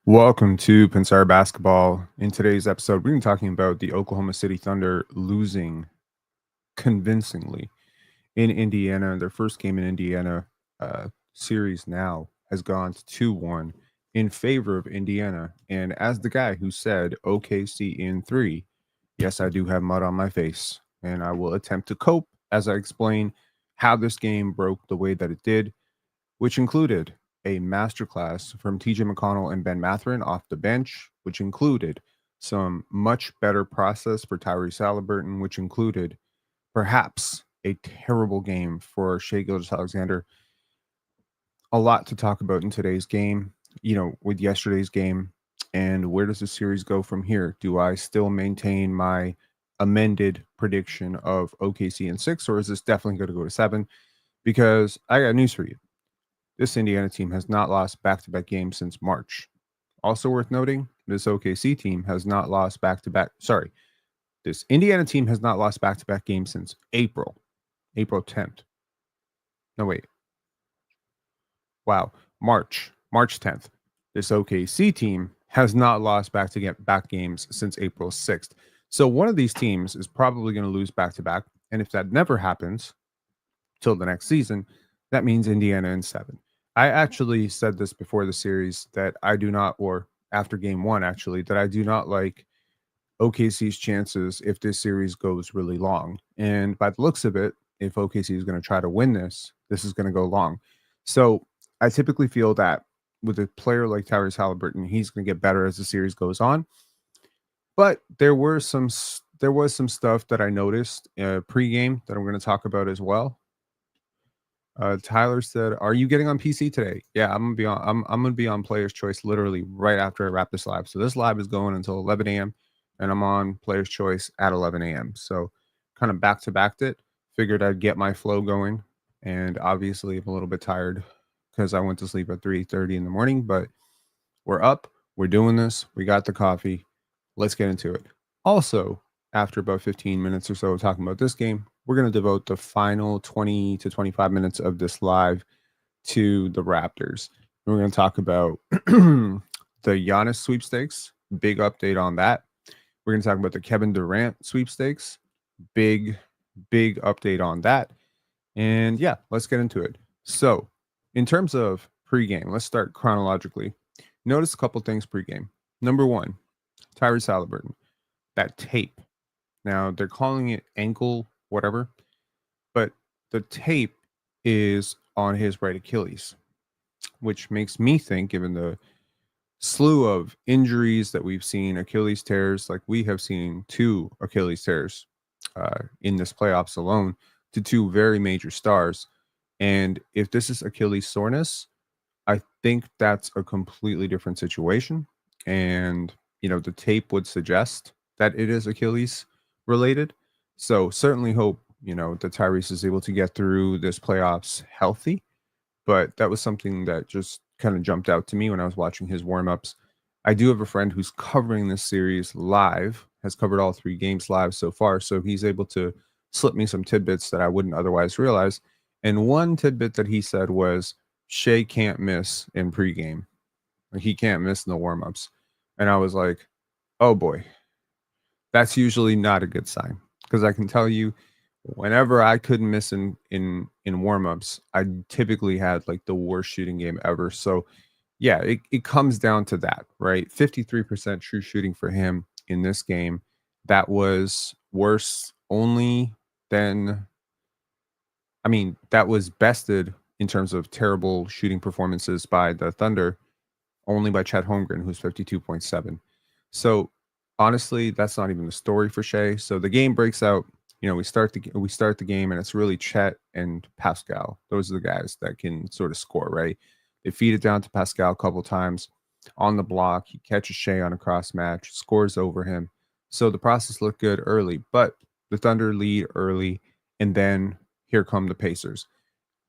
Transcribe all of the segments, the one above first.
Welcome to Pinsar Basketball. In today's episode, we're going to be talking about the Oklahoma City Thunder losing convincingly in Indiana. Their first game in Indiana series now has gone to 2-1 in favor of Indiana. And as the guy who said OKC in 3, yes, I do have mud on my face. And I will attempt to cope as I explain how this game broke the way that it did, which included a masterclass from TJ McConnell and Ben Mathurin off the bench, which included some much better process for Tyrese Haliburton, which included perhaps a terrible game for Shai Gilgeous Alexander. A lot to talk about in today's game, with yesterday's game. And where does the series go from here? Do I still maintain my amended prediction of OKC in 6, or is this definitely going to go to 7? Because I got news for you. This Indiana team has not lost back-to-back games since March. Also worth noting, this OKC team has not lost back-to-back. Sorry, this Indiana team has not lost back-to-back games since April 10th. No, wait. Wow, March 10th. This OKC team has not lost back-to-back games since April 6th. So one of these teams is probably going to lose back-to-back. And if that never happens till the next season, that means Indiana in 7. I actually said this before the series that I do not, or after game 1, actually, that I do not like OKC's chances if this series goes really long. And by the looks of it, if OKC is going to try to win this, this is going to go long. So I typically feel that with a player like Tyrese Haliburton, he's going to get better as the series goes on. But there was some stuff that I noticed pregame that I'm going to talk about as well. Tyler said, "Are you getting on PC today?" Yeah, I'm gonna be on Player's Choice literally right after I wrap this live. So this live is going until 11 a.m. and I'm on Player's Choice at 11 a.m. So kind of back to backed it. Figured I'd get my flow going, and obviously I'm a little bit tired because I went to sleep at 3:30 in the morning. But we're up. We're doing this. We got the coffee. Let's get into it. Also, after about 15 minutes or so talking about this game, we're going to devote the final 20 to 25 minutes of this live to the Raptors. We're going to talk about the Giannis sweepstakes, big update on that. We're going to talk about the Kevin Durant sweepstakes, big update on that. And yeah, let's get into it. So, in terms of pregame, let's start chronologically. Notice a couple things pregame. Number 1, Tyrese Haliburton, that tape. Now, they're calling it ankle whatever, but the tape is on his right Achilles, which makes me think, given the slew of injuries that we've seen, Achilles tears, like we have seen 2 Achilles tears in this playoffs alone to 2 very major stars. And if this is Achilles soreness, I think that's a completely different situation. And, the tape would suggest that it is Achilles related. So certainly hope, that Tyrese is able to get through this playoffs healthy. But that was something that just kind of jumped out to me when I was watching his warmups. I do have a friend who's covering this series live, has covered all 3 games live so far. So he's able to slip me some tidbits that I wouldn't otherwise realize. And one tidbit that he said was Shai can't miss in pregame. He can't miss in the warmups. And I was like, oh boy, that's usually not a good sign. Because I can tell you, whenever I couldn't miss in warmups, I typically had like the worst shooting game ever. So yeah, it comes down to that, right? 53% true shooting for him in this game. That was worse only than, that was bested in terms of terrible shooting performances by the Thunder, only by Chet Holmgren, who's 52.7. So honestly, that's not even the story for Shai. So the game breaks out. We start the game, and it's really Chet and Pascal. Those are the guys that can sort of score, right? They feed it down to Pascal a couple times on the block. He catches Shai on a cross match, scores over him. So the process looked good early, but the Thunder lead early, and then here come the Pacers.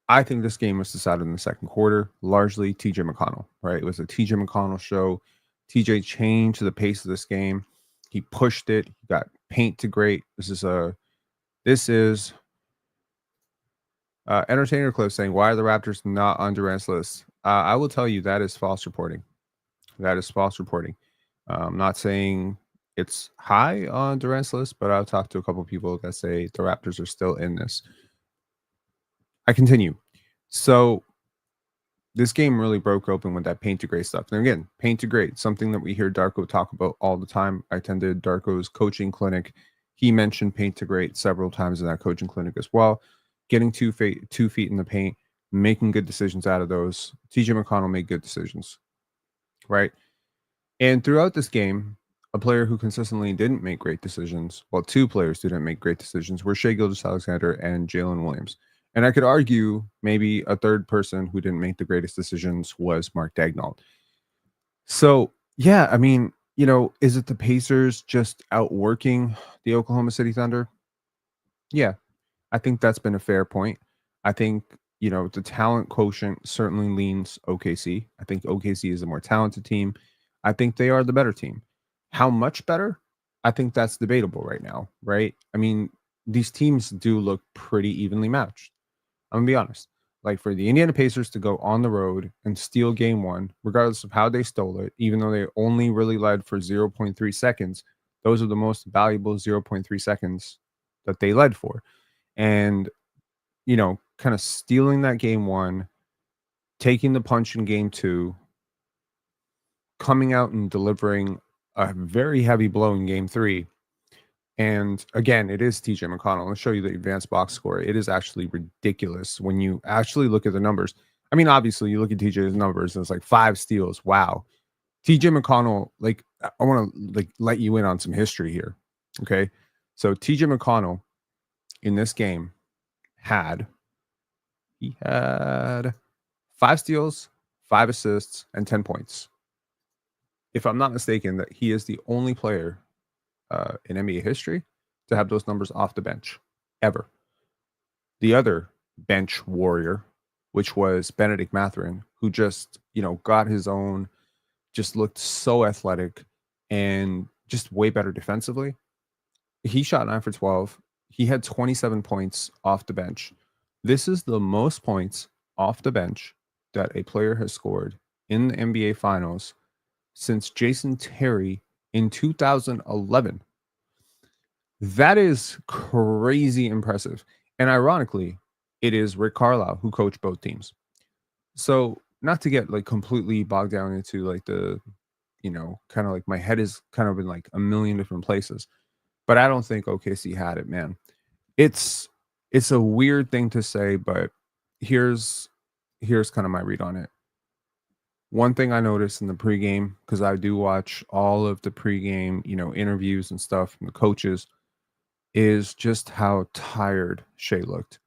I think this game was decided in the second quarter, largely TJ McConnell, right? It was a TJ McConnell show. TJ changed the pace of this game. He pushed it. He got paint to great. This is Entertainer Clip saying, why are the Raptors not on Durant's list? I will tell you that is false reporting. That is false reporting. I'm not saying it's high on Durant's list, but I've talked to a couple people that say the Raptors are still in this. I continue. So this game really broke open with that paint to grade stuff. And again, paint to grade, something that we hear Darko talk about all the time. I attended Darko's coaching clinic. He mentioned paint to grade several times in that coaching clinic as well. Getting 2 feet in the paint, making good decisions out of those. TJ McConnell made good decisions, right? And throughout this game, a player who consistently didn't make great decisions, well, two players didn't make great decisions, were Shai Gilgeous Alexander and Jalen Williams. And I could argue maybe a third person who didn't make the greatest decisions was Mark Daigneault. So, yeah, I mean, is it the Pacers just outworking the Oklahoma City Thunder? Yeah, I think that's been a fair point. I think, the talent quotient certainly leans OKC. I think OKC is a more talented team. I think they are the better team. How much better? I think that's debatable right now, right? I mean, these teams do look pretty evenly matched. I'm gonna be honest. Like for the Indiana Pacers to go on the road and steal game one, regardless of how they stole it, even though they only really led for 0.3 seconds, those are the most valuable 0.3 seconds that they led for. And, kind of stealing that game one, taking the punch in game two, coming out and delivering a very heavy blow in game three. And again, it is TJ McConnell. I'll show you the advanced box score. It is actually ridiculous when you actually look at the numbers. I mean, obviously, you look at TJ's numbers and it's like 5 steals. Wow. TJ McConnell, like, I want to let you in on some history here. Okay. So TJ McConnell in this game had 5 steals, 5 assists, and 10 points. If I'm not mistaken, that he is the only player in NBA history to have those numbers off the bench ever. The other bench warrior, which was Benedict Mathurin, who just, got his own, just looked so athletic and just way better defensively. He shot 9 for 12. He had 27 points off the bench. This is the most points off the bench that a player has scored in the NBA Finals since Jason Terry in 2011. That is crazy impressive. And ironically, it is Rick Carlisle who coached both teams. So not to get like completely bogged down into like the, kind of like my head is kind of in like a million different places, but I don't think OKC had it, man. It's a weird thing to say, but here's kind of my read on it. One thing I noticed in the pregame, because I do watch all of the pregame, interviews and stuff from the coaches, is just how tired Shai looked.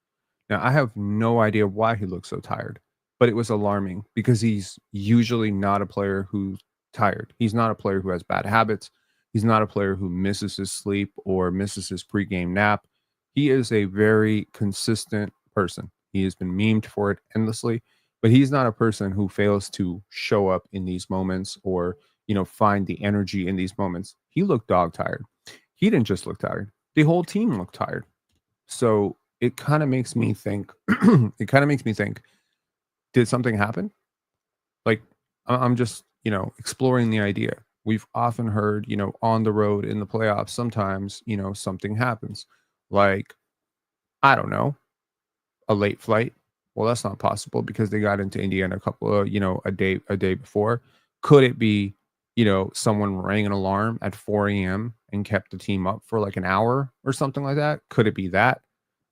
Now, I have no idea why he looked so tired, but it was alarming because he's usually not a player who's tired. He's not a player who has bad habits. He's not a player who misses his sleep or misses his pregame nap. He is a very consistent person. He has been memed for it endlessly, but he's not a person who fails to show up in these moments or, find the energy in these moments. He looked dog tired. He didn't just look tired. The whole team looked tired. So it kind of makes me think, did something happen? Like, I'm just, exploring the idea. We've often heard, on the road in the playoffs, sometimes, something happens. Like, I don't know, a late flight. Well, that's not possible because they got into Indiana a couple of, a day before. Could it be, someone rang an alarm at 4 a.m. and kept the team up for like an hour or something like that? Could it be that?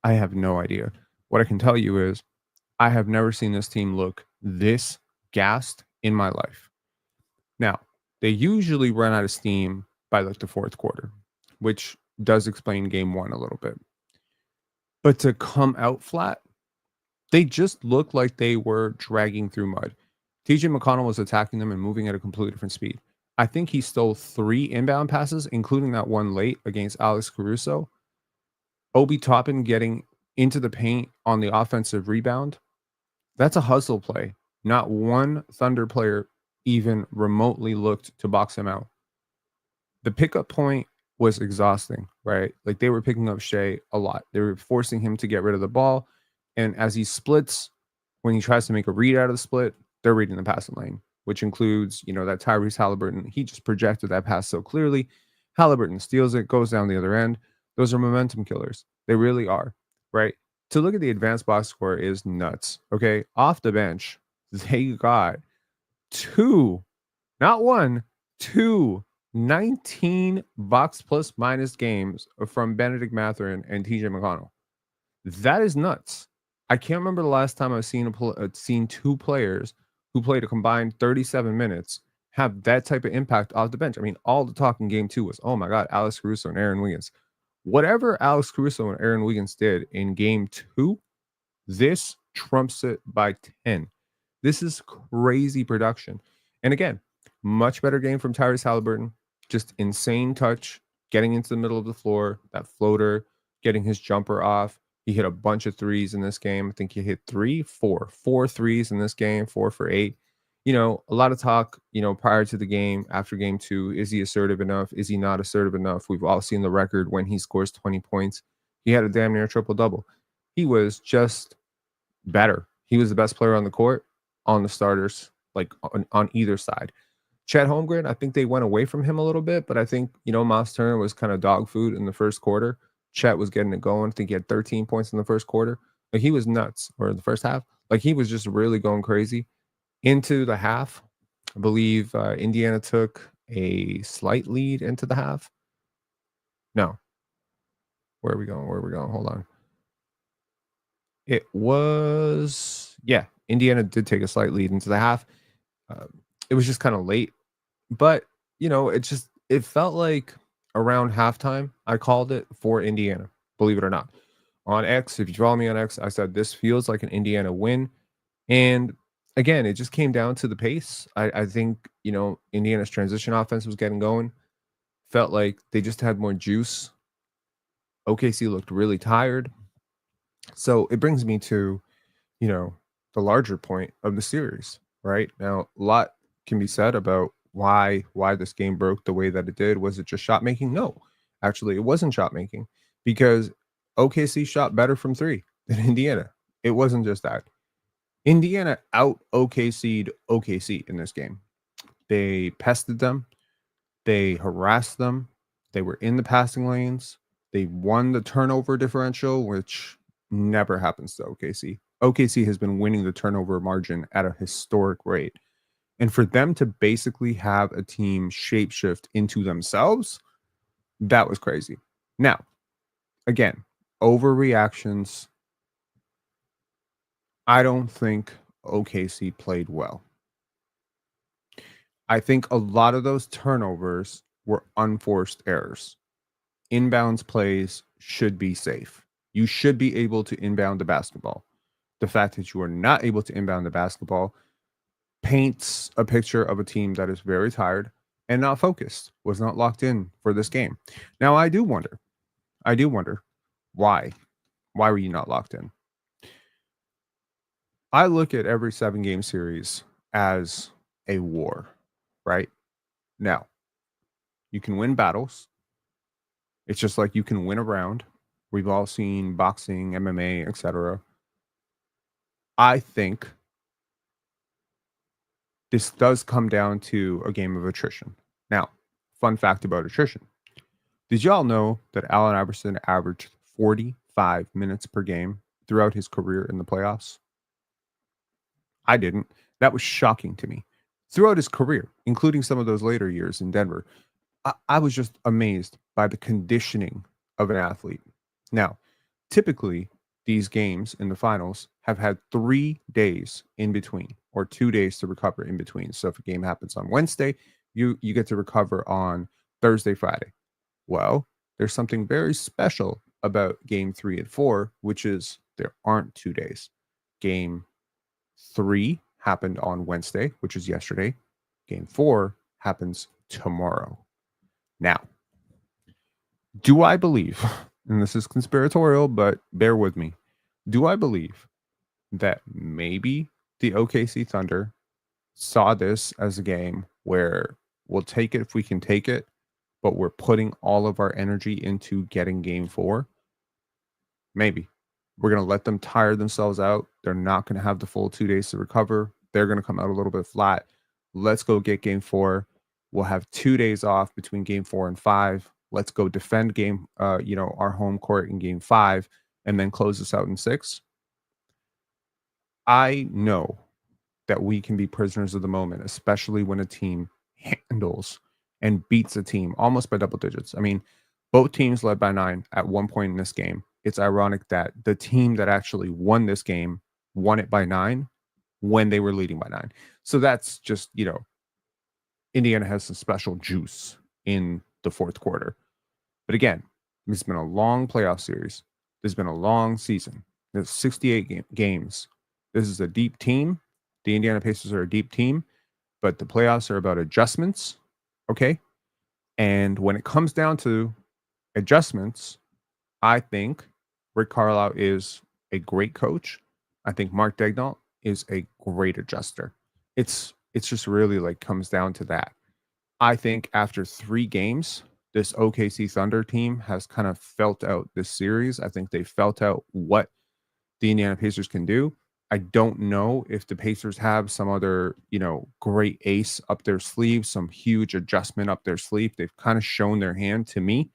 I have no idea. What I can tell you is I have never seen this team look this gassed in my life. Now, they usually run out of steam by like the fourth quarter, which does explain game one a little bit. But to come out flat, they just looked like they were dragging through mud. TJ McConnell was attacking them and moving at a completely different speed. I think he stole 3 inbound passes, including that one late against Alex Caruso. Obi Toppin getting into the paint on the offensive rebound. That's a hustle play. Not one Thunder player even remotely looked to box him out. The pickup point was exhausting, right? Like they were picking up Shai a lot. They were forcing him to get rid of the ball. And as he splits, when he tries to make a read out of the split, they're reading the passing lane. which includes, that Tyrese Haliburton. He just projected that pass so clearly. Haliburton steals it, goes down the other end. Those are momentum killers. They really are, right? To look at the advanced box score is nuts. Okay. Off the bench, they got two, not one, two 19 box plus minus games from Benedict Mathurin and TJ McConnell. That is nuts. I can't remember the last time I've seen two players who played a combined 37 minutes have that type of impact off the bench. I mean, all the talk in game 2 was, oh my God, Alex Caruso and Aaron Wiggins. Whatever Alex Caruso and Aaron Wiggins did in game 2, this trumps it by 10. This is crazy production. And again, much better game from Tyrese Haliburton. Just insane touch, getting into the middle of the floor, that floater, getting his jumper off. He hit a bunch of threes in this game. I think he hit four threes in this game, 4 for 8. A lot of talk, prior to the game, after game 2, is he assertive enough? Is he not assertive enough? We've all seen the record when he scores 20 points. He had a damn near triple-double. He was just better. He was the best player on the court, on the starters, like on either side. Chet Holmgren, I think they went away from him a little bit, but I think, Mathurin was kind of dog food in the first quarter. Chet was getting it going. I think he had 13 points in the first quarter. Like, he was nuts, or the first half. Like, he was just really going crazy. Into the half, I believe Indiana took a slight lead into the half. No. Where are we going? Hold on. It was, Indiana did take a slight lead into the half. It was just kind of late. But, it felt like around halftime, I called it for Indiana, believe it or not. On X, if you follow me on X, I said this feels like an Indiana win. And again, it just came down to the pace. I think, Indiana's transition offense was getting going. Felt like they just had more juice. OKC looked really tired. So it brings me to, the larger point of the series, right? Now, a lot can be said about why this game broke the way that it did. Was it just shot making? No, actually, it wasn't shot making, because OKC shot better from 3 than Indiana. It wasn't just that. Indiana out OKC'd OKC in this game. They pested them. They harassed them. They were in the passing lanes. They won the turnover differential, which never happens to OKC. OKC has been winning the turnover margin at a historic rate. And for them to basically have a team shapeshift into themselves, that was crazy. Now, again, overreactions. I don't think OKC played well. I think a lot of those turnovers were unforced errors. Inbounds plays should be safe. You should be able to inbound the basketball. The fact that you are not able to inbound the basketball paints a picture of a team that is very tired and not focused, was not locked in for this game. Now, I do wonder why. Why were you not locked in? I look at every 7-game series as a war, right? Now, you can win battles. It's just like you can win a round. We've all seen boxing, MMA, etc. I think this does come down to a game of attrition. Now, fun fact about attrition. Did y'all know that Allen Iverson averaged 45 minutes per game throughout his career in the playoffs? I didn't. That was shocking to me. Throughout his career, including some of those later years in Denver, I was just amazed by the conditioning of an athlete. Now, typically, these games in the finals have had 3 days in between, or 2 days to recover in between. So if a game happens on Wednesday, you get to recover on Thursday, Friday. Well, there's something very special about game 3 and 4, which is there aren't 2 days. Game 3 happened on Wednesday, which is yesterday. Game 4 happens tomorrow. Now, do I believe, and this is conspiratorial, but bear with me, do I believe that maybe the OKC Thunder saw this as a game where we'll take it if we can take it, but we're putting all of our energy into getting game 4? Maybe. We're going to let them tire themselves out. They're not going to have the full 2 days to recover. They're going to come out a little bit flat. Let's go get game 4. We'll have 2 days off between game 4 and 5. Let's go defend our home court in game 5 and then close this out in 6. I know that we can be prisoners of the moment, especially when a team handles and beats a team almost by double digits. I mean, both teams led by 9 at one point in this game. It's ironic that the team that actually won this game won it by 9 when they were leading by 9. So that's just, Indiana has some special juice in the fourth quarter. But again, it's been a long playoff series. There's been a long season. There's 68 games. This is a deep team. The Indiana Pacers are a deep team, but the playoffs are about adjustments, okay? And when it comes down to adjustments, I think Rick Carlisle is a great coach. I think Mark Daigneault is a great adjuster. It's just really like comes down to that. I think after 3 games, this OKC Thunder team has kind of felt out this series. I think they felt out what the Indiana Pacers can do. I don't know if the Pacers have some other, great ace up their sleeve, some huge adjustment up their sleeve. They've kind of shown their hand to me.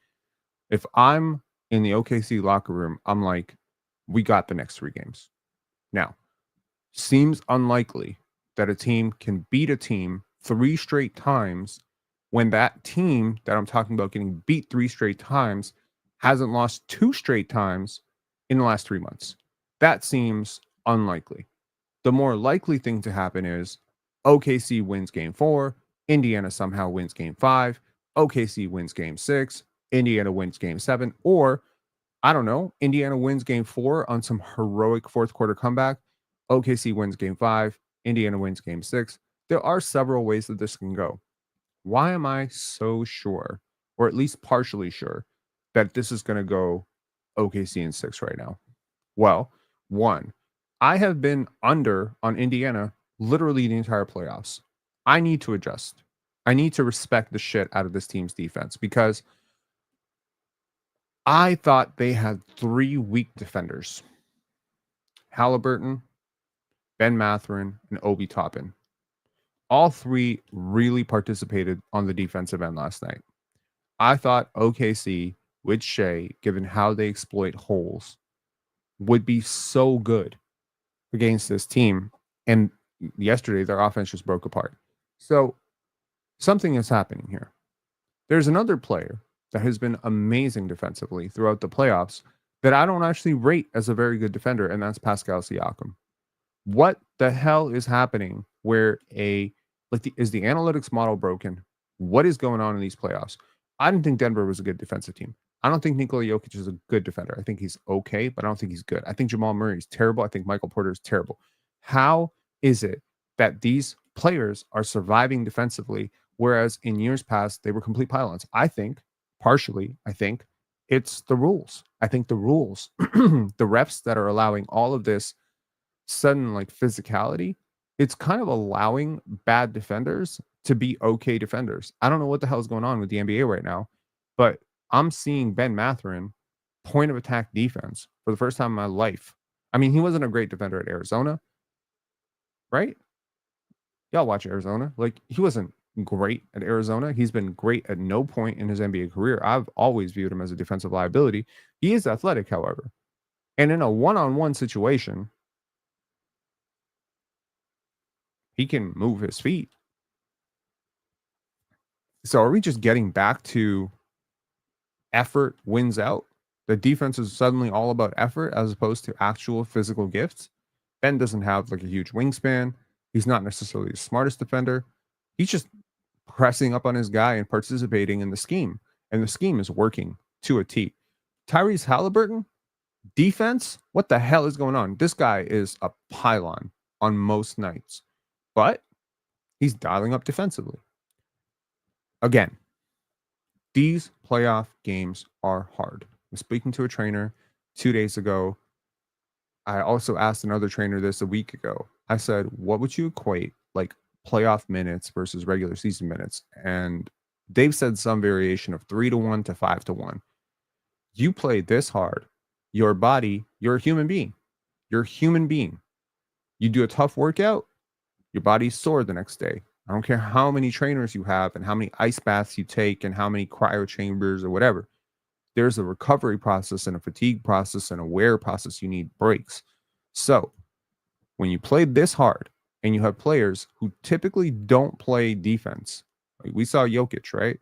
If I'm in the OKC locker room, I'm like, we got the next 3 games. Now, seems unlikely that a team can beat a team 3 straight times when that team that I'm talking about getting beat 3 straight times hasn't lost 2 straight times in the last 3 months. That seems unlikely. The more likely thing to happen is OKC wins game 4, Indiana somehow wins game 5, OKC wins game 6, Indiana wins game 7, or I don't know, Indiana wins game 4 on some heroic fourth quarter comeback, OKC wins game 5, Indiana wins game 6. There are several ways that this can go. Why am I so sure, or at least partially sure, that this is going to go OKC in 6 right now? Well, 1, I have been under on Indiana literally the entire playoffs. I need to adjust. I need to respect the shit out of this team's defense because I thought they had 3 weak defenders. Haliburton, Ben Mathurin, and Obi Toppin. All 3 really participated on the defensive end last night. I thought OKC with Shai, given how they exploit holes, would be so good against this team. And yesterday, their offense just broke apart. So something is happening here. There's another player that has been amazing defensively throughout the playoffs that I don't actually rate as a very good defender, and that's Pascal Siakam. What the hell is happening where is the analytics model broken? What is going on in these playoffs? I didn't think Denver was a good defensive team. I don't think Nikola Jokic is a good defender. I think he's okay, but I don't think he's good. I think Jamal Murray is terrible. I think Michael Porter is terrible. How is it that these players are surviving defensively, whereas in years past, they were complete pylons? I think it's the rules. I think the rules, the refs that are allowing all of this sudden physicality, it's kind of allowing bad defenders to be okay defenders. I don't know what the hell is going on with the NBA right now, but I'm seeing Ben Mathurin point of attack defense for the first time in my life. I mean, he wasn't a great defender at Arizona, right? Y'all watch Arizona. He wasn't great at Arizona. He's been great at no point in his NBA career. I've always viewed him as a defensive liability. He is athletic, however. And in a one-on-one situation, he can move his feet. So are we just getting back to effort wins out? The defense is suddenly all about effort as opposed to actual physical gifts. Ben doesn't have a huge wingspan. He's not necessarily the smartest defender. He's just pressing up on his guy and participating in the scheme. And the scheme is working to a T. Tyrese Haliburton, defense, what the hell is going on? This guy is a pylon on most nights. But he's dialing up defensively. Again, these playoff games are hard. I'm speaking to a trainer 2 days ago. I also asked another trainer this a week ago. I said, what would you equate playoff minutes versus regular season minutes? And they've said some variation of 3-1 to 5-1. You play this hard. Your body, you're a human being. You're a human being. You do a tough workout, your body's sore the next day. I don't care how many trainers you have and how many ice baths you take and how many cryo chambers or whatever. There's a recovery process and a fatigue process and a wear process. You need breaks. So when you play this hard and you have players who typically don't play defense, like we saw Jokic, right?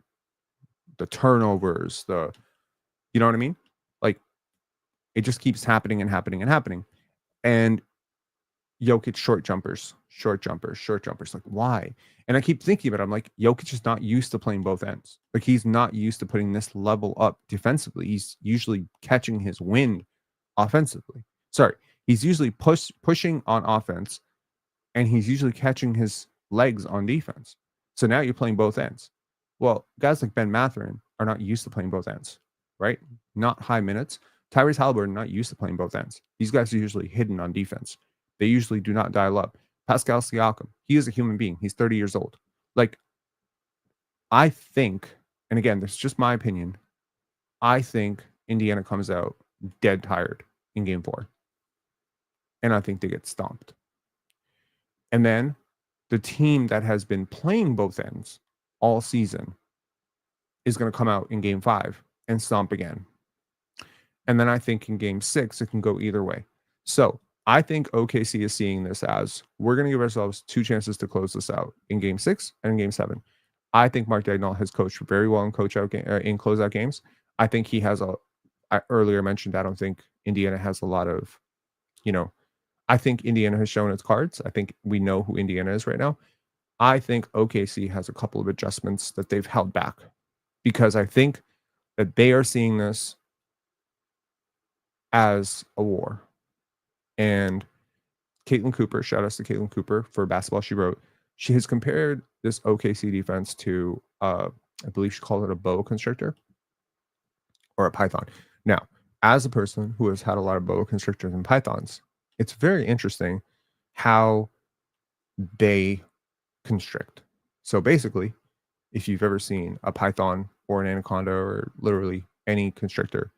The turnovers, you know what I mean? Like it just keeps happening and happening and happening. And Jokic short jumpers. Like, why? And I keep thinking about it. I'm like, Jokic is not used to playing both ends. Like, he's not used to putting this level up defensively. He's usually catching his wind offensively. Sorry, he's usually pushing on offense, and he's usually catching his legs on defense. So now you're playing both ends. Well, guys like Ben Mathurin are not used to playing both ends, right? Not high minutes. Tyrese Haliburton not used to playing both ends. These guys are usually hidden on defense. They usually do not dial up. Pascal Siakam, he is a human being. He's 30 years old. Like, I think, and again, this is just my opinion, I think Indiana comes out dead tired in game 4. And I think they get stomped. And then the team that has been playing both ends all season is going to come out in game 5 and stomp again. And then I think in game 6, it can go either way. So I think OKC is seeing this as we're going to give ourselves 2 chances to close this out in game 6 and in game 7. I think Mark Daigneault has coached very well in closeout games. I think he has I earlier mentioned, I don't think Indiana has a lot of, I think Indiana has shown its cards. I think we know who Indiana is right now. I think OKC has a couple of adjustments that they've held back because I think that they are seeing this as a war. And Caitlin Cooper, shout out to Caitlin Cooper for Basketball She Wrote. She has compared this OKC defense to, I believe she called it a boa constrictor or a python. Now, as a person who has had a lot of boa constrictors and pythons, it's very interesting how they constrict. So basically, if you've ever seen a python or an anaconda or literally any constrictor,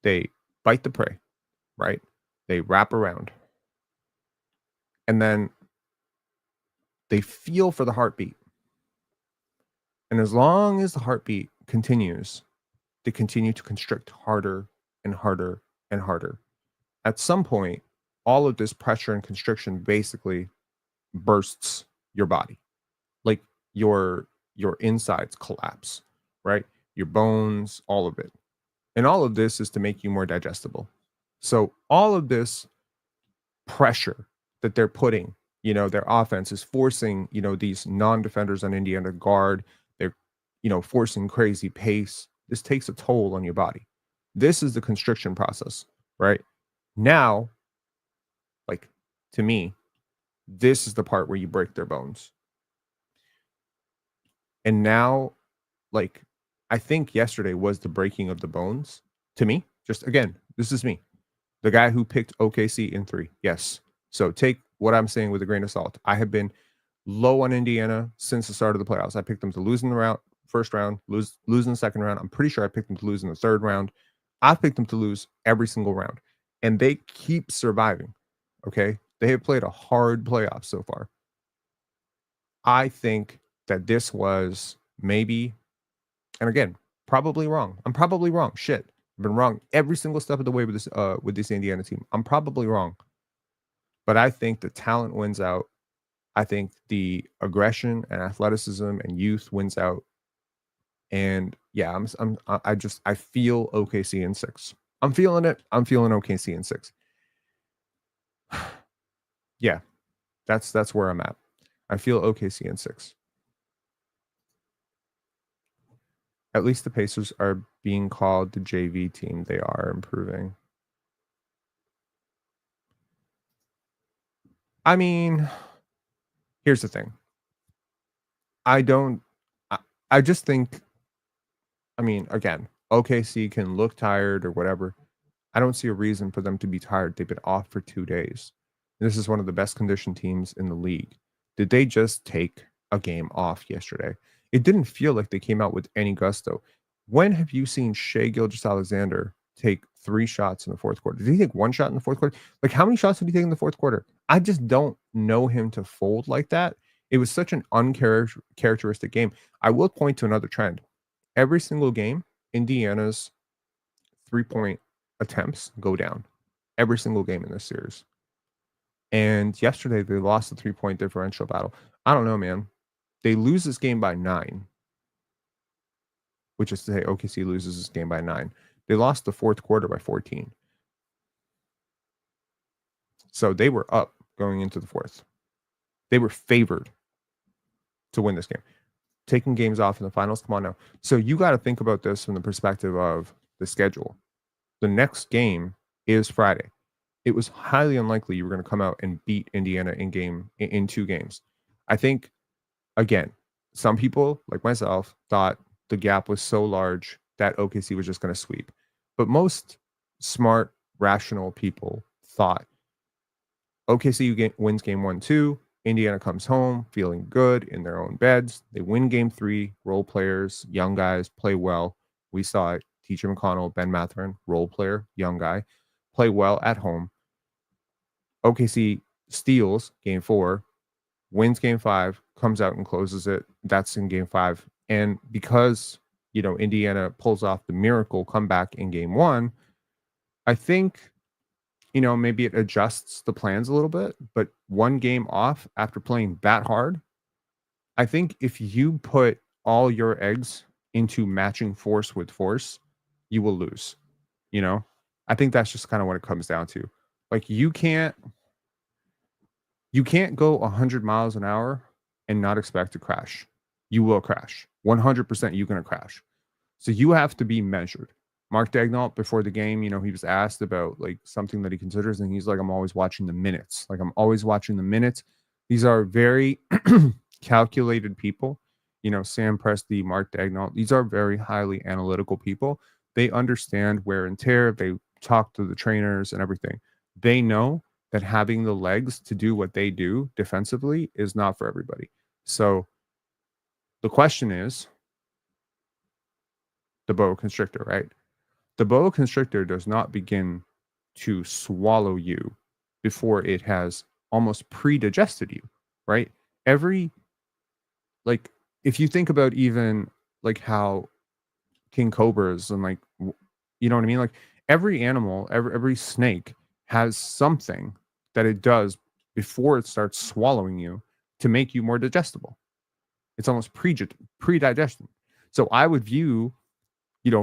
they bite the prey, right? They wrap around. And then they feel for the heartbeat. And as long as the heartbeat continues, they continue to constrict harder and harder and harder. At some point, all of this pressure and constriction basically bursts your body. Like your insides collapse, right? Your bones, all of it. And all of this is to make you more digestible. So all of this pressure that they're putting, their offense is forcing, these non-defenders on Indiana to guard. They're, forcing crazy pace. This takes a toll on your body. This is the constriction process, right? Now, like, to me, this is the part where you break their bones. And now, like, I think yesterday was the breaking of the bones. To me, just again, this is me, the guy who picked OKC in 3. Yes. So take what I'm saying with a grain of salt. I have been low on Indiana since the start of the playoffs. I picked them to lose in the first round, lose in the second round. I'm pretty sure I picked them to lose in the third round. I've picked them to lose every single round. And they keep surviving. Okay. They have played a hard playoff so far. I think that this was maybe, and again, probably wrong. I'm probably wrong. Shit. I've been wrong every single step of the way with this Indiana team. I'm probably wrong. But I think the talent wins out. I think the aggression and athleticism and youth wins out. And yeah, I feel OKC in 6. I'm feeling it. I'm feeling OKC in 6. Yeah, that's where I'm at. I feel OKC in 6. At least the Pacers are being called the JV team. They are improving. I mean, here's the thing. I just think, I mean, again, OKC can look tired or whatever. I don't see a reason for them to be tired. They've been off for 2 days. This is one of the best conditioned teams in the league. Did they just take a game off yesterday? It didn't feel like they came out with any gusto. When have you seen Shai Gilgeous Alexander take 3 shots in the fourth quarter? Did he take 1 shot in the fourth quarter? Like, how many shots did he take in the fourth quarter? I just don't know him to fold like that. It was such an uncharacteristic game. I will point to another trend. Every single game, Indiana's 3-point attempts go down. Every single game in this series. And yesterday they lost the 3-point differential battle. I don't know, man. They lose this game by 9, which is to say OKC loses this game by 9. They lost the fourth quarter by 14. So they were up going into the fourth. They were favored to win this game. Taking games off in the finals, come on now. So you got to think about this from the perspective of the schedule. The next game is Friday. It was highly unlikely you were going to come out and beat Indiana in 2 games. I think, again, some people like myself thought the gap was so large that OKC was just going to sweep. But most smart, rational people thought OKC wins game 1-2. Indiana comes home feeling good in their own beds. They win game 3. Role players, young guys play well. We saw it. Teacher McConnell, Ben Mathurin, role player, young guy, play well at home. OKC steals game 4, wins game 5, comes out and closes it. That's in game 5. And because, Indiana pulls off the miracle comeback in game 1, I think, maybe it adjusts the plans a little bit. But one game off after playing that hard, I think if you put all your eggs into matching force with force, you will lose. I think that's just kind of what it comes down to. Like you can't go 100 miles an hour and not expect to crash. You will crash. 100% you're going to crash. So you have to be measured. Mark Daigneault, before the game, he was asked about like something that he considers, and he's like, I'm always watching the minutes. Like I'm always watching the minutes. These are very calculated people. Sam Presti, Mark Daigneault, these are very highly analytical people. They understand wear and tear. They talk to the trainers and everything. They know that having the legs to do what they do defensively is not for everybody. So the question is the boa constrictor, right? The boa constrictor does not begin to swallow you before it has almost pre-digested you, right? If you think about even like how king cobras and like, you know what I mean? Like every animal, every snake has something that it does before it starts swallowing you to make you more digestible. It's almost pre-digestion. So I would view,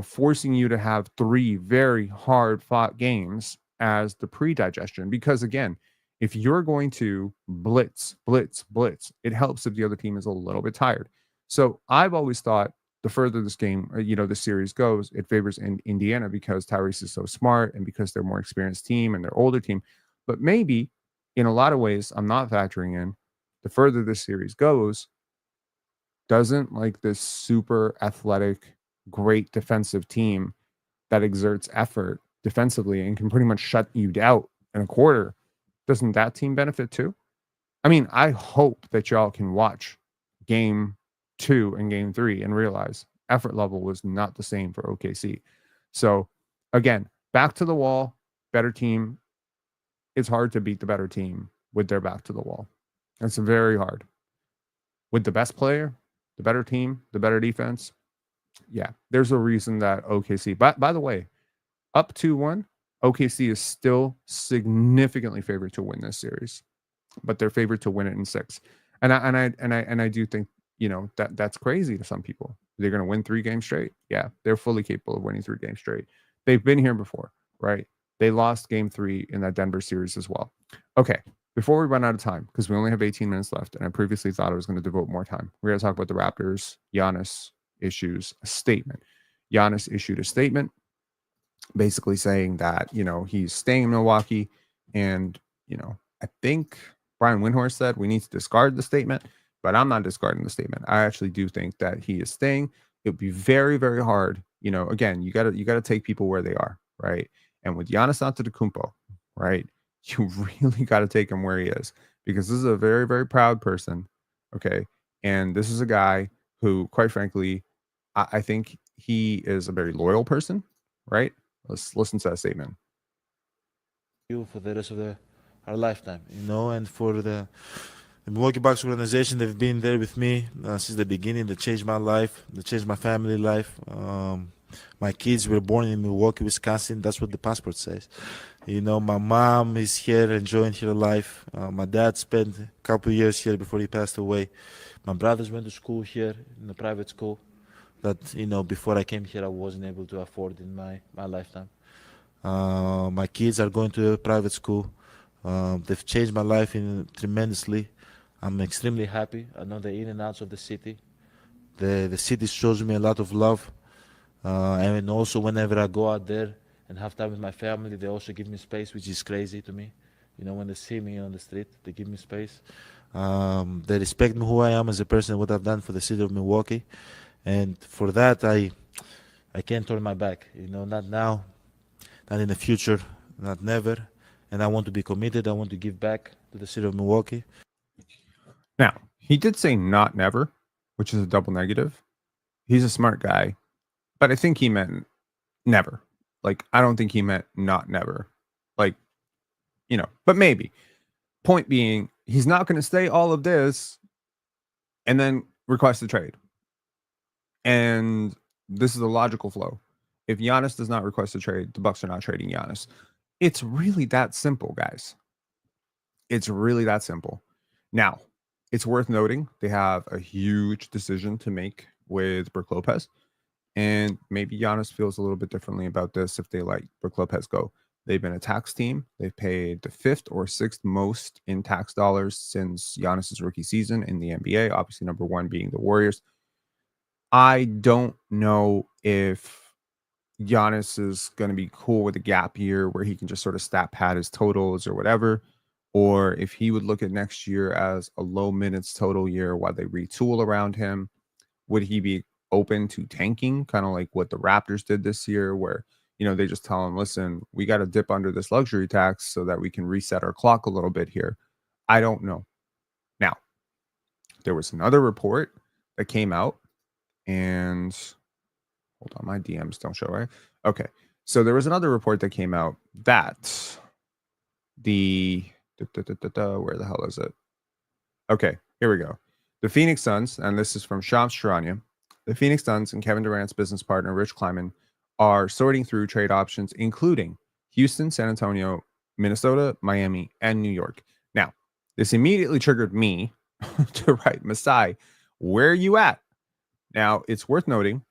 forcing you to have 3 very hard fought games as the pre-digestion, because again, if you're going to blitz, it helps if the other team is a little bit tired. So I've always thought the further this game, the series goes, it favors Indiana because Tyrese is so smart and because they're more experienced team and they're older team. But maybe in a lot of ways, I'm not factoring in the further this series goes, doesn't like this super athletic, great defensive team that exerts effort defensively and can pretty much shut you out in a quarter, doesn't that team benefit too? I mean, I hope that y'all can watch game 2 and game 3 and realize effort level was not the same for OKC. So again, back to the wall, better team. It's hard to beat the better team with their back to the wall. It's very hard. With the best player, the better team, the better defense, yeah, there's a reason that OKC, by the way, up 2-1, OKC is still significantly favored to win this series, but they're favored to win it in 6. And I do think, that's crazy to some people. They're going to win 3 games straight. Yeah, they're fully capable of winning 3 games straight. They've been here before, right? They lost game 3 in that Denver series as well. Okay, before we run out of time, because we only have 18 minutes left, and I previously thought I was going to devote more time, we're going to talk about the Raptors. Giannis issues a statement. Giannis issued a statement basically saying that, he's staying in Milwaukee. And, I think Brian Windhorst said we need to discard the statement, but I'm not discarding the statement. I actually do think that he is staying. It would be very, very hard. Again, you gotta take people where they are, right? And with Giannis Antetokounmpo, right, you really got to take him where he is, because this is a very, very proud person. Okay. And this is a guy who, quite frankly, I think he is a very loyal person, right? Let's listen to that statement. You for the rest of our lifetime, and for the The Milwaukee Bucks organization, they've been there with me since the beginning. They changed my life. They changed my family life. My kids were born in Milwaukee, Wisconsin. That's what the passport says. My mom is here enjoying her life. My dad spent a couple of years here before he passed away. My brothers went to school here in a private school that, before I came here, I wasn't able to afford in my lifetime. My kids are going to a private school. They've changed my life tremendously. I'm extremely happy. I know the in and outs of the city. The city shows me a lot of love. And also, whenever I go out there and have time with my family, they also give me space, which is crazy to me. When they see me on the street, they give me space. They respect me who I am as a person, what I've done for the city of Milwaukee, and for that I can't turn my back. Not now, not in the future, not never. And I want to be committed. I want to give back to the city of Milwaukee. Now, he did say not never, which is a double negative. He's a smart guy, but I think he meant never. Like, I don't think he meant not never. Like, but maybe. Point being, he's not going to say all of this and then request a trade. And this is a logical flow. If Giannis does not request a trade, the Bucks are not trading Giannis. It's really that simple, guys. It's really that simple. Now, it's worth noting they have a huge decision to make with Brook Lopez. And maybe Giannis feels a little bit differently about this if they let Brook Lopez go. They've been a tax team. They've paid the fifth or sixth most in tax dollars since Giannis's rookie season in the NBA. Obviously, number one being the Warriors. I don't know if Giannis is going to be cool with a gap year where he can just sort of stat pad his totals or whatever, or if he would look at next year as a low minutes total year while they retool around him. Would he be open to tanking, kind of like what the Raptors did this year, where they just tell him, listen, we got to dip under this luxury tax so that we can reset our clock a little bit here? I don't know. Now, there was another report that came out, and hold on, my DMs don't show, right? Okay. So there was another report that came out that where the hell is it? Okay, here we go. The Phoenix Suns, and this is from Shams Charania, the Phoenix Suns and Kevin Durant's business partner, Rich Kleiman, are sorting through trade options, including Houston, San Antonio, Minnesota, Miami, and New York. Now, this immediately triggered me to write, Masai, where are you at? Now, it's worth noting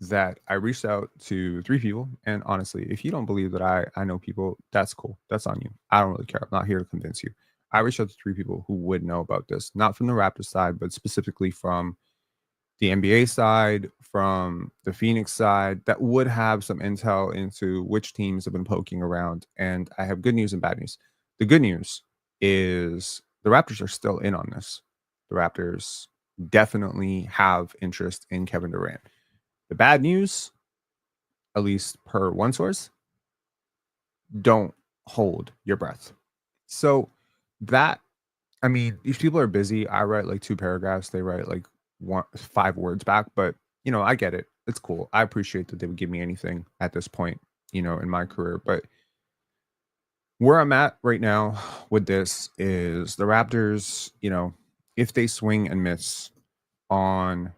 that I reached out to 3 people, and honestly, if you don't believe that I know people, that's cool. That's on you. I don't really care. I'm not here to convince you. I reached out to 3 people who would know about this, not from the Raptors side, but specifically from the NBA side, from the Phoenix side, that would have some intel into which teams have been poking around. And I have good news and bad news. The good news is the Raptors are still in on this. The Raptors definitely have interest in Kevin Durant. The bad news, at least per one source, don't hold your breath. So that, I mean, these people are busy. I write like 2 paragraphs. They write like 5 words back, but I get it. It's cool. I appreciate that they would give me anything at this point, in my career. But where I'm at right now with this is the Raptors, if they swing and miss on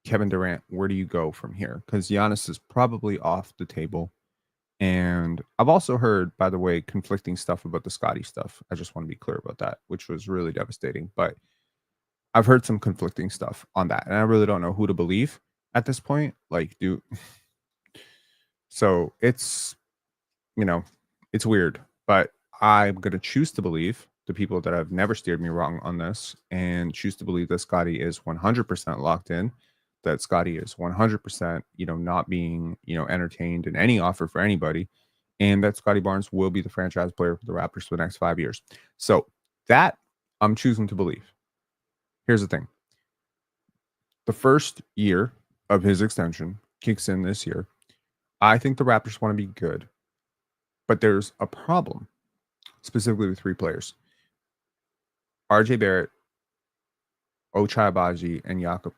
Kevin Durant, where do you go from here? Because Giannis is probably off the table. And I've also heard, by the way, conflicting stuff about the Scotty stuff. I just want to be clear about that, which was really devastating. But I've heard some conflicting stuff on that. And I really don't know who to believe at this point. So it's weird. But I'm going to choose to believe the people that have never steered me wrong on this and choose to believe that Scotty is 100% locked in, that Scotty is 100%, not being, entertained in any offer for anybody, and that Scotty Barnes will be the franchise player for the Raptors for the next 5 years. So that I'm choosing to believe. Here's the thing. The first year of his extension kicks in this year. I think the Raptors want to be good, but there's a problem, specifically with 3 players. RJ Barrett, Ochai Agbaji, and Jakob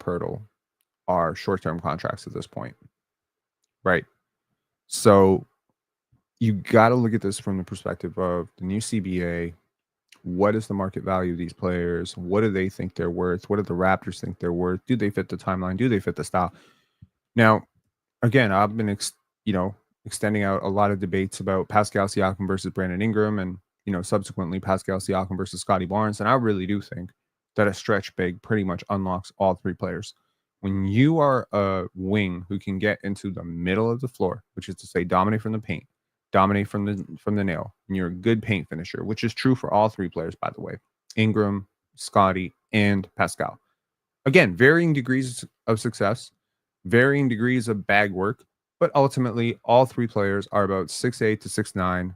are short-term contracts at this point, right? So you got to look at this from the perspective of the new CBA, what is the market value of these players? What do they think they're worth? What do the Raptors think they're worth? Do they fit the timeline? Do they fit the style? Now, again, I've been, extending out a lot of debates about Pascal Siakam versus Brandon Ingram, and subsequently Pascal Siakam versus Scotty Barnes. And I really do think that a stretch big pretty much unlocks all three players. When you are a wing who can get into the middle of the floor, which is to say, dominate from the paint, dominate from the nail, and you're a good paint finisher, which is true for all three players, by the way, Ingram, Scotty, and Pascal. Again, varying degrees of success, varying degrees of bag work, but ultimately all three players are about 6'8" to 6'9"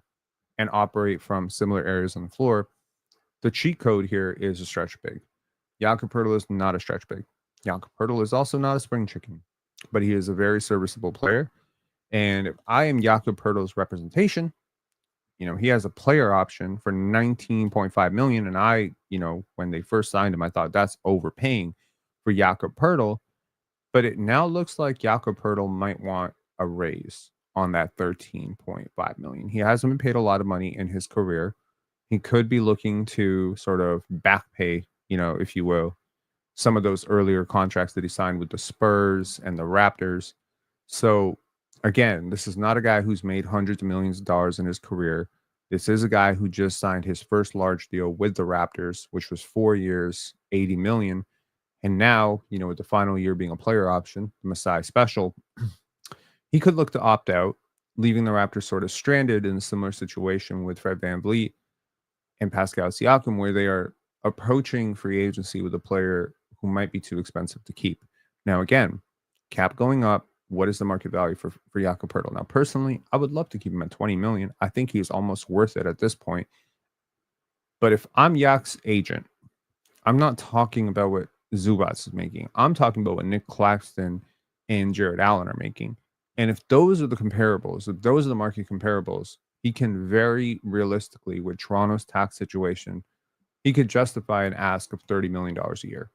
and operate from similar areas on the floor. The cheat code here is a stretch big. Jakob Poeltl is not a stretch big. Jakob Poeltl is also not a spring chicken, but he is a very serviceable player. And if I am Jakob Poeltl's representation, he has a player option for $19.5 million. And I, when they first signed him, I thought that's overpaying for Jakob Poeltl. But it now looks like Jakob Poeltl might want a raise on that $13.5 million. He hasn't been paid a lot of money in his career. He could be looking to sort of back pay, if you will, some of those earlier contracts that he signed with the Spurs and the Raptors. So again, this is not a guy who's made hundreds of millions of dollars in his career. This is a guy who just signed his first large deal with the Raptors, which was 4 years, $80 million. And now, with the final year being a player option, the Masai special, he could look to opt out, leaving the Raptors sort of stranded in a similar situation with Fred VanVleet and Pascal Siakam, where they are approaching free agency with a player who might be too expensive to keep. Now, again, cap going up. What is the market value for Jakob Poeltl? Now, personally, I would love to keep him at $20 million. I think he's almost worth it at this point. But if I'm Yak's agent, I'm not talking about what Zubats is making. I'm talking about what Nick Claxton and Jared Allen are making. And if those are the comparables, if those are the market comparables, he can very realistically, with Toronto's tax situation, he could justify an ask of $30 million a year.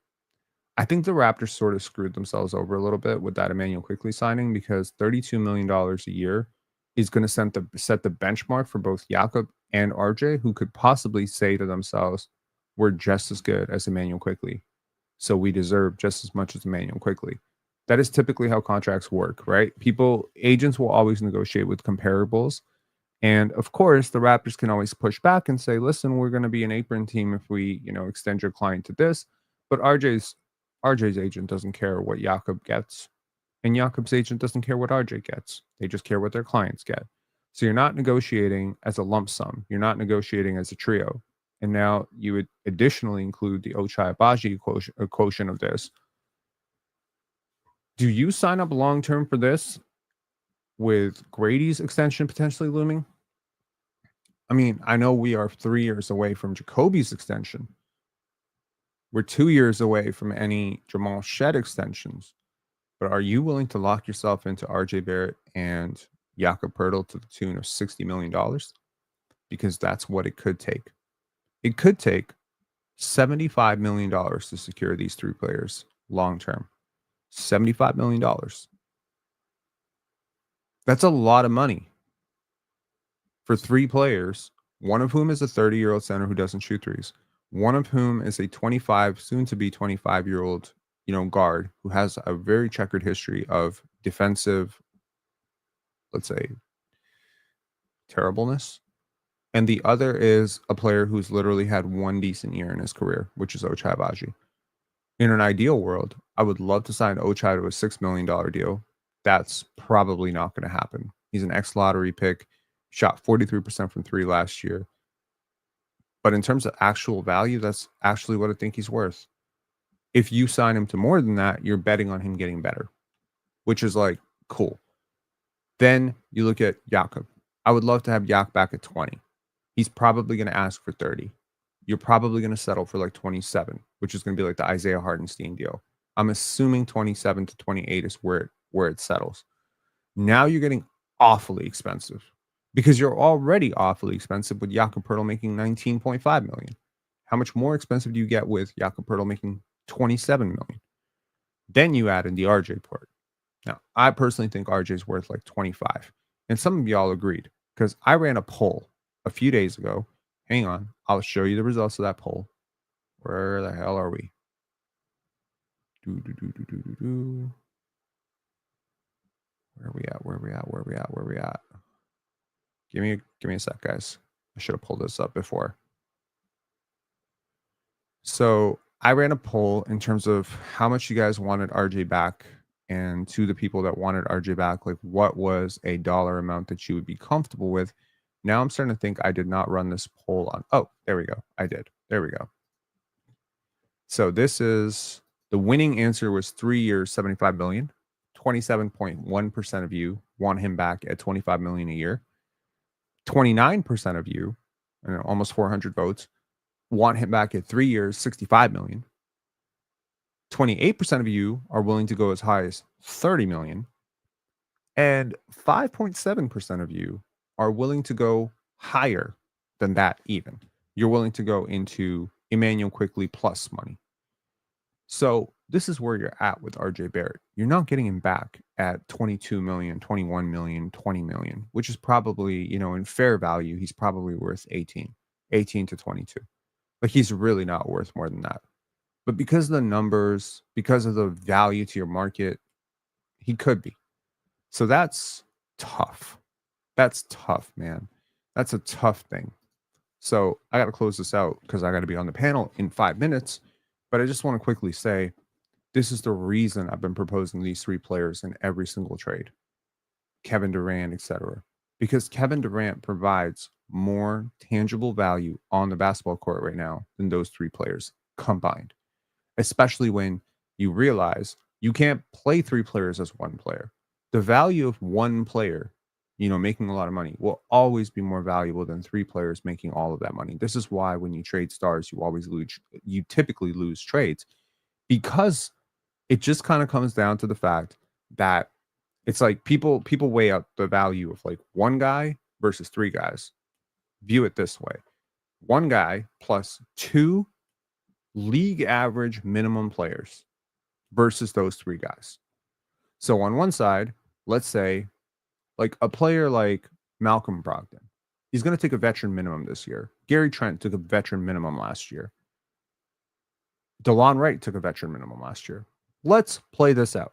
I think the Raptors sort of screwed themselves over a little bit with that Emmanuel Quickley signing, because $32 million a year is going to set the benchmark for both Jakob and RJ, who could possibly say to themselves, we're just as good as Emmanuel Quickley, so we deserve just as much as Emmanuel Quickley. That is typically how contracts work, right? Agents will always negotiate with comparables. And of course, the Raptors can always push back and say, listen, we're going to be an apron team if we, extend your client to this. But RJ's agent doesn't care what Jakob gets, and Jakob's agent doesn't care what RJ gets. They just care what their clients get. So you're not negotiating as a lump sum. You're not negotiating as a trio. And now you would additionally include the Ochai Abaji quotient of this. Do you sign up long-term for this with Grady's extension potentially looming? I mean, I know we are 3 years away from Jacoby's extension. We're 2 years away from any Jamal Shed extensions. But are you willing to lock yourself into RJ Barrett and Jakob Poeltl to the tune of $60 million? Because that's what it could take. It could take $75 million to secure these three players long-term. $75 million. That's a lot of money for three players, one of whom is a 30-year-old center who doesn't shoot threes, one of whom is a 25, soon to be 25-year-old, guard who has a very checkered history of defensive, let's say, terribleness. And the other is a player who's literally had one decent year in his career, which is Ochai Abaji. In an ideal world, I would love to sign Ochai to a $6 million deal. That's probably not going to happen. He's an ex-lottery pick, shot 43% from three last year. But in terms of actual value, that's actually what I think he's worth. If you sign him to more than that, you're betting on him getting better, which is like, cool. Then you look at Jakob. I would love to have Jakob back at 20. He's probably going to ask for 30. You're probably going to settle for like 27, which is going to be like the Isaiah Hartenstein deal. I'm assuming 27 to 28 is where it settles. Now you're getting awfully expensive, because you're already awfully expensive with Jakob Poeltl making $19.5 million. How much more expensive do you get with Jakob Poeltl making $27 million? Then you add in the RJ part. Now, I personally think RJ is worth like 25. And some of y'all agreed, because I ran a poll a few days ago. Hang on. I'll show you the results of that poll. Where the hell are we? Where are we at? Give me a sec, guys. I should have pulled this up before. So I ran a poll in terms of how much you guys wanted RJ back, and to the people that wanted RJ back, like what was a dollar amount that you would be comfortable with. Now I'm starting to think I did not run this poll on. Oh, there we go. I did. There we go. So this is the winning answer was 3 years, 75 million. 27.1% of you want him back at 25 million a year. 29% of you, almost 400 votes, want him back at 3 years, 65 million. 28% of you are willing to go as high as 30 million. And 5.7% of you are willing to go higher than that even. You're willing to go into Emmanuel Quickly plus money. So this is where you're at with RJ Barrett. You're not getting him back at 22 million, 21 million, 20 million, which is probably, in fair value, he's probably worth 18 to 22. Like he's really not worth more than that. But because of the numbers, because of the value to your market, he could be. So that's tough. That's tough, man. That's a tough thing. So I got to close this out because I got to be on the panel in 5 minutes. But I just want to quickly say, this is the reason I've been proposing these 3 players in every single trade. Kevin Durant, etc. Because Kevin Durant provides more tangible value on the basketball court right now than those 3 players combined. Especially when you realize you can't play 3 players as one player. The value of one player, making a lot of money will always be more valuable than 3 players making all of that money. This is why when you trade stars, you typically lose trades, because it just kind of comes down to the fact that it's like people weigh out the value of like one guy versus 3 guys. View it this way. One guy plus 2 league average minimum players versus those 3 guys. So on one side, let's say like a player like Malcolm Brogdon, he's going to take a veteran minimum this year. Gary Trent took a veteran minimum last year. DeLon Wright took a veteran minimum last year. Let's play this out.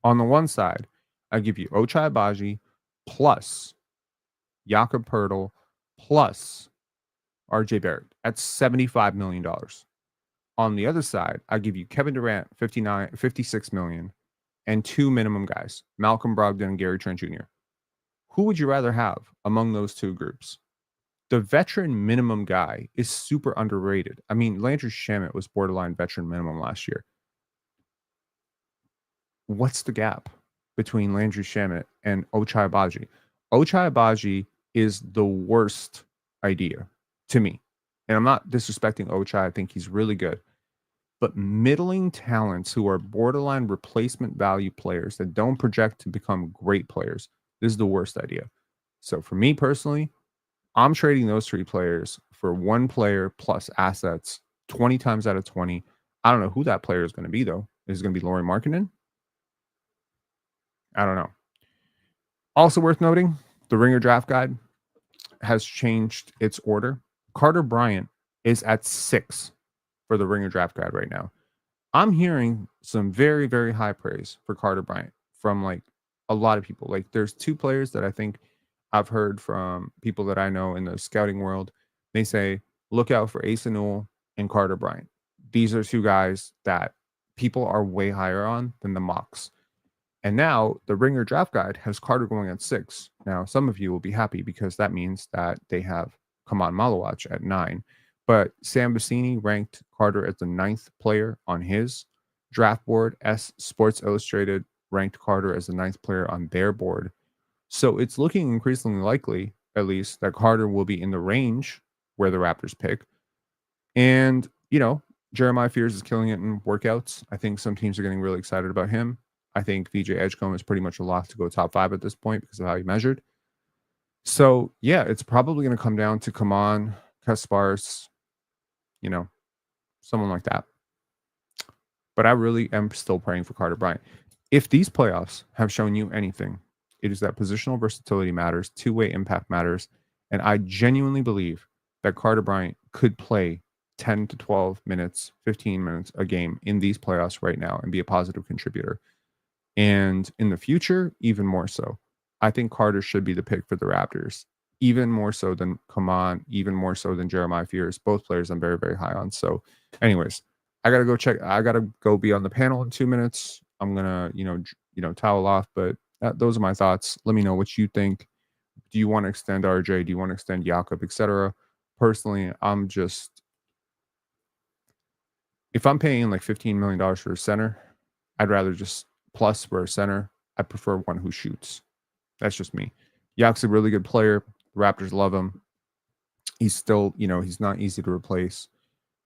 On the one side, I give you Ochai Agbaji plus Jakob Poeltl plus RJ Barrett at $75 million. On the other side, I give you Kevin Durant, 56 million, and 2 minimum guys, Malcolm Brogdon and Gary Trent Jr. Who would you rather have among those 2 groups? The veteran minimum guy is super underrated. I mean, Landry Shamet was borderline veteran minimum last year. What's the gap between Landry Shamet and Ochai Agbaji? Ochai Agbaji is the worst idea to me. And I'm not disrespecting Ochai. I think he's really good. But middling talents who are borderline replacement value players that don't project to become great players, this is the worst idea. So for me personally, I'm trading those 3 players for 1 player plus assets 20 times out of 20. I don't know who that player is going to be, though. Is it going to be Lauri Markkanen? I don't know. Also worth noting, the Ringer Draft Guide has changed its order. Carter Bryant is at 6 for the Ringer Draft Guide right now. I'm hearing some very, very high praise for Carter Bryant from like a lot of people. Like there's 2 players that I think I've heard from people that I know in the scouting world. They say, look out for Asa Newell and Carter Bryant. These are 2 guys that people are way higher on than the mocks. And now the Ringer Draft Guide has Carter going at 6. Now, some of you will be happy because that means that they have Kaman Malawach at 9. But Sam Vecini ranked Carter as the 9th player on his draft board. Sports Illustrated ranked Carter as the 9th player on their board. So it's looking increasingly likely, at least, that Carter will be in the range where the Raptors pick. And, Jeremiah Fears is killing it in workouts. I think some teams are getting really excited about him. I think VJ Edgecombe is pretty much a lock to go top 5 at this point because of how he measured. So, yeah, it's probably going to come down to Kaman, Kaspars, someone like that. But I really am still praying for Carter Bryant. If these playoffs have shown you anything, it is that positional versatility matters, 2-way impact matters, and I genuinely believe that Carter Bryant could play 10 to 12 minutes, 15 minutes a game in these playoffs right now and be a positive contributor. And in the future, even more so. I think Carter should be the pick for the Raptors, even more so than Kaman, even more so than Jeremiah Fears. Both players I'm very, very high on. So, anyways, I gotta go check. I gotta go be on the panel in 2 minutes. I'm gonna, towel off. But those are my thoughts. Let me know what you think. Do you want to extend RJ? Do you want to extend Jakob, etc.? Personally, I'm just, if I'm paying like $15 million for a center, I'd rather just plus for a center. I prefer one who shoots. That's just me. Yak's a really good player. The Raptors love him. He's still, he's not easy to replace.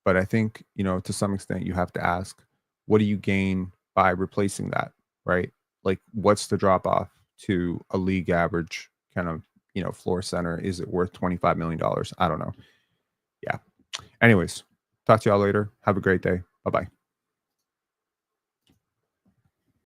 But I think, to some extent, you have to ask, what do you gain by replacing that, right? Like, what's the drop off to a league average kind of, floor center? Is it worth $25 million? I don't know. Yeah. Anyways, talk to y'all later. Have a great day. Bye-bye.